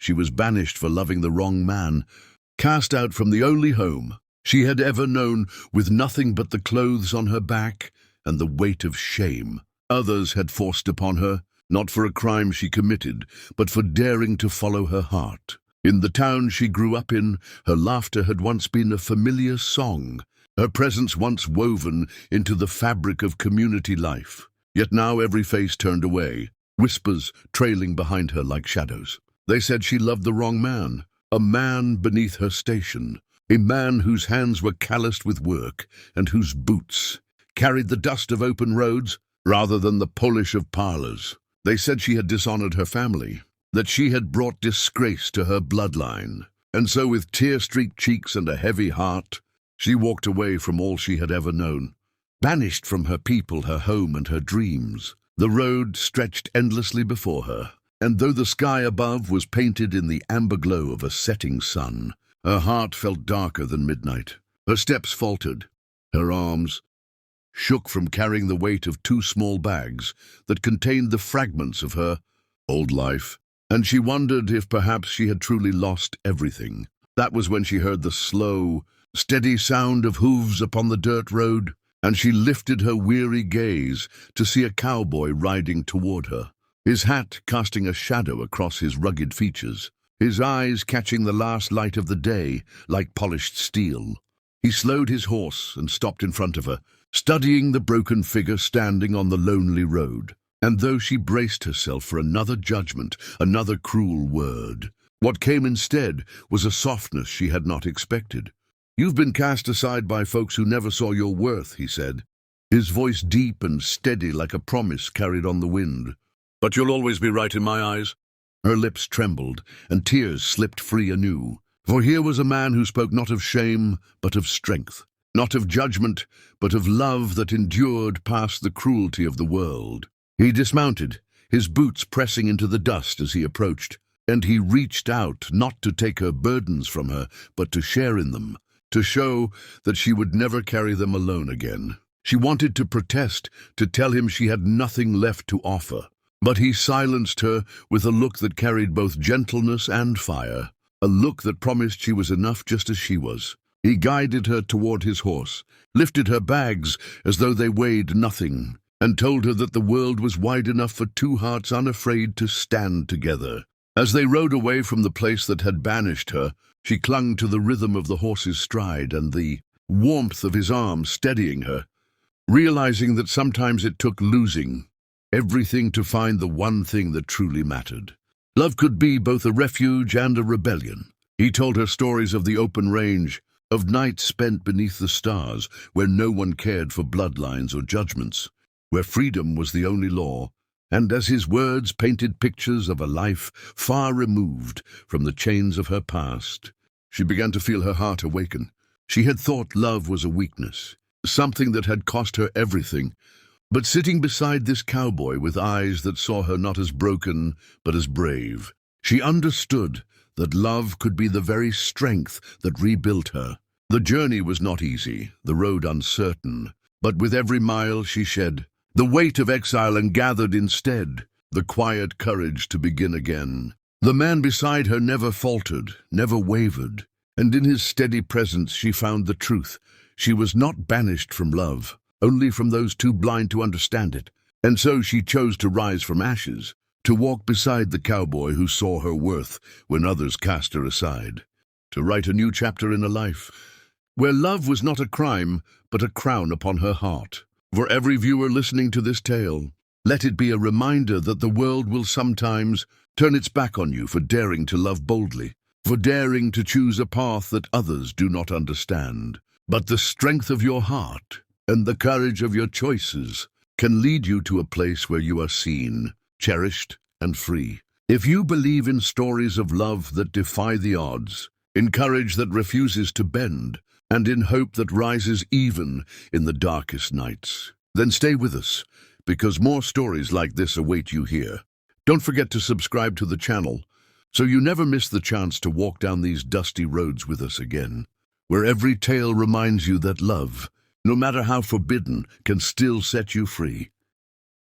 She was banished for loving the wrong man, cast out from the only home she had ever known, with nothing but the clothes on her back and the weight of shame others had forced upon her, not for a crime she committed, but for daring to follow her heart. In the town she grew up in, her laughter had once been a familiar song, her presence once woven into the fabric of community life. Yet now every face turned away, whispers trailing behind her like shadows. They said she loved the wrong man, a man beneath her station, a man whose hands were calloused with work and whose boots carried the dust of open roads rather than the polish of parlors. They said she had dishonored her family, that she had brought disgrace to her bloodline. And so with tear-streaked cheeks and a heavy heart, she walked away from all she had ever known. Banished from her people, her home, and her dreams, the road stretched endlessly before her, and though the sky above was painted in the amber glow of a setting sun, her heart felt darker than midnight. Her steps faltered, her arms shook from carrying the weight of 2 small bags that contained the fragments of her old life, and she wondered if perhaps she had truly lost everything. That was when she heard the slow, steady sound of hooves upon the dirt road, and she lifted her weary gaze to see a cowboy riding toward her, his hat casting a shadow across his rugged features, his eyes catching the last light of the day like polished steel. He slowed his horse and stopped in front of her, studying the broken figure standing on the lonely road. And though she braced herself for another judgment, another cruel word, what came instead was a softness she had not expected. "You've been cast aside by folks who never saw your worth," he said, his voice deep and steady like a promise carried on the wind. "But you'll always be right in my eyes." Her lips trembled, and tears slipped free anew. For here was a man who spoke not of shame, but of strength, not of judgment, but of love that endured past the cruelty of the world. He dismounted, his boots pressing into the dust as he approached, and he reached out not to take her burdens from her, but to share in them, to show that she would never carry them alone again. She wanted to protest, to tell him she had nothing left to offer, but he silenced her with a look that carried both gentleness and fire, a look that promised she was enough just as she was. He guided her toward his horse, lifted her bags as though they weighed nothing, and told her that the world was wide enough for 2 hearts unafraid to stand together. As they rode away from the place that had banished her, she clung to the rhythm of the horse's stride and the warmth of his arm steadying her, realizing that sometimes it took losing everything to find the one thing that truly mattered. Love could be both a refuge and a rebellion. He told her stories of the open range, of nights spent beneath the stars, where no one cared for bloodlines or judgments, where freedom was the only law, and as his words painted pictures of a life far removed from the chains of her past, she began to feel her heart awaken. She had thought love was a weakness, something that had cost her everything, but sitting beside this cowboy with eyes that saw her not as broken, but as brave, she understood that love could be the very strength that rebuilt her. The journey was not easy, the road uncertain, but with every mile she shed the weight of exile and gathered instead the quiet courage to begin again. The man beside her never faltered, never wavered, and in his steady presence she found the truth. She was not banished from love, only from those too blind to understand it. And so she chose to rise from ashes, to walk beside the cowboy who saw her worth when others cast her aside, to write a new chapter in a life where love was not a crime, but a crown upon her heart. For every viewer listening to this tale, let it be a reminder that the world will sometimes turn its back on you for daring to love boldly, for daring to choose a path that others do not understand. But the strength of your heart and the courage of your choices can lead you to a place where you are seen, cherished, and free. If you believe in stories of love that defy the odds, in courage that refuses to bend, and in hope that rises even in the darkest nights, then stay with us, because more stories like this await you here. Don't forget to subscribe to the channel, so you never miss the chance to walk down these dusty roads with us again, where every tale reminds you that love, no matter how forbidden, can still set you free.